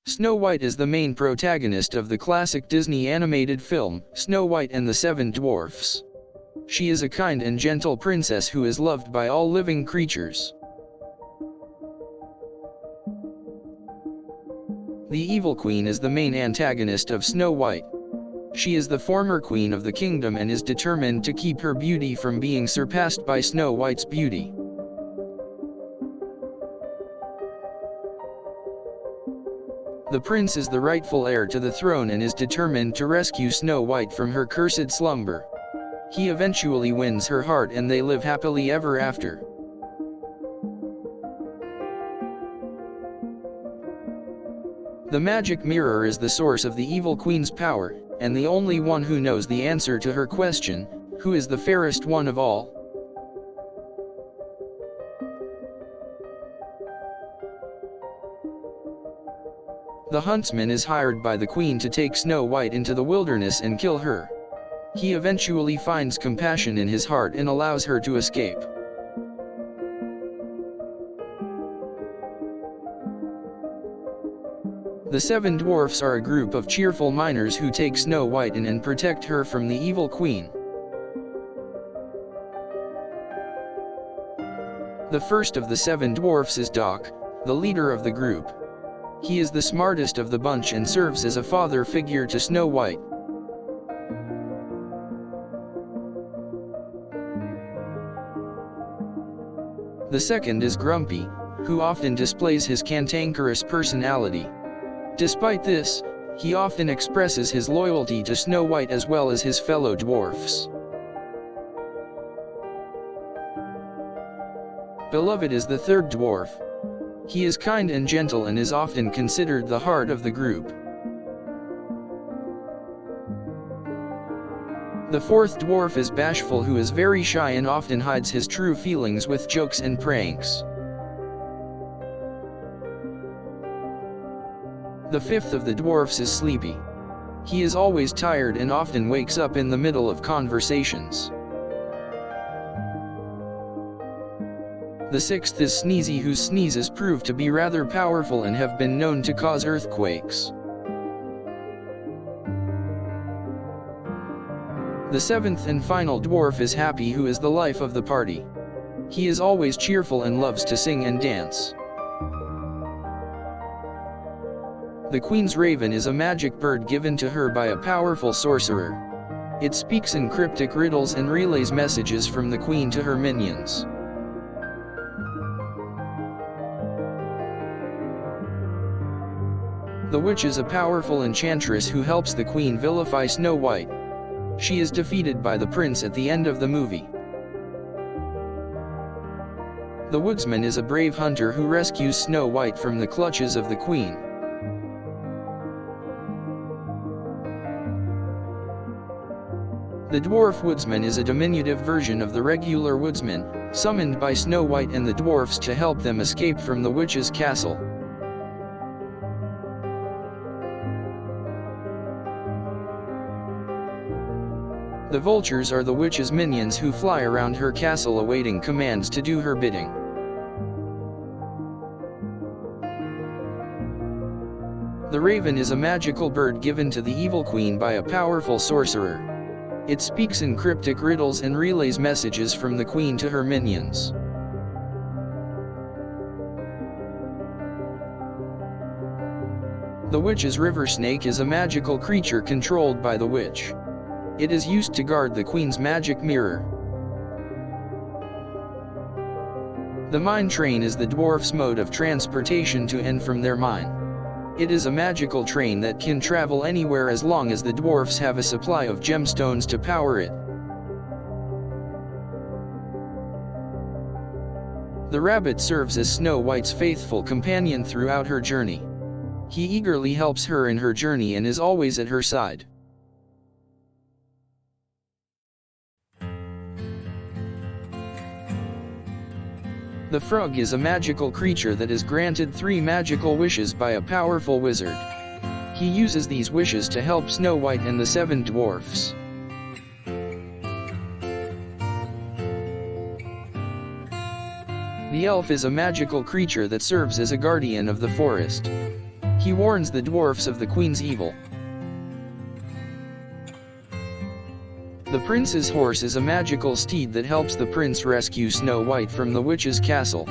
Snow White is the main protagonist of the classic Disney animated film, Snow White and the Seven Dwarfs. She is a kind and gentle princess who is loved by all living creatures. The evil queen is the main antagonist of Snow White. She is the former queen of the kingdom and is determined to keep her beauty from being surpassed by Snow White's beauty. The prince is the rightful heir to the throne and is determined to rescue Snow White from her cursed slumber. He eventually wins her heart and they live happily ever after. The magic mirror is the source of the evil queen's power, and the only one who knows the answer to her question, who is the fairest one of all? The huntsman is hired by the queen to take Snow White into the wilderness and kill her. He eventually finds compassion in his heart and allows her to escape. The Seven Dwarfs are a group of cheerful miners who take Snow White in and protect her from the evil queen. The first of the Seven Dwarfs is Doc, the leader of the group. He is the smartest of the bunch and serves as a father figure to Snow White. The second is Grumpy, who often displays his cantankerous personality. Despite this, he often expresses his loyalty to Snow White as well as his fellow dwarfs. Beloved is the third dwarf. He is kind and gentle and is often considered the heart of the group. The fourth dwarf is Bashful, who is very shy and often hides his true feelings with jokes and pranks. The fifth of the dwarfs is Sleepy. He is always tired and often wakes up in the middle of conversations. The sixth is Sneezy, whose sneezes prove to be rather powerful and have been known to cause earthquakes. The seventh and final dwarf is Happy, who is the life of the party. He is always cheerful and loves to sing and dance. The Queen's Raven is a magic bird given to her by a powerful sorcerer. It speaks in cryptic riddles and relays messages from the Queen to her minions. The Witch is a powerful enchantress who helps the Queen vilify Snow White. She is defeated by the prince at the end of the movie. The Woodsman is a brave hunter who rescues Snow White from the clutches of the Queen. The Dwarf Woodsman is a diminutive version of the regular woodsman, summoned by Snow White and the dwarfs to help them escape from the witch's castle. The vultures are the witch's minions who fly around her castle awaiting commands to do her bidding. The raven is a magical bird given to the evil queen by a powerful sorcerer. It speaks in cryptic riddles and relays messages from the queen to her minions. The witch's river snake is a magical creature controlled by the witch. It is used to guard the queen's magic mirror. The mine train is the dwarf's mode of transportation to and from their mine. It is a magical train that can travel anywhere as long as the dwarfs have a supply of gemstones to power it. The rabbit serves as Snow White's faithful companion throughout her journey. He eagerly helps her in her journey and is always at her side. The frog is a magical creature that is granted 3 magical wishes by a powerful wizard. He uses these wishes to help Snow White and the 7 dwarfs. The elf is a magical creature that serves as a guardian of the forest. He warns the dwarfs of the queen's evil. The prince's horse is a magical steed that helps the prince rescue Snow White from the witch's castle.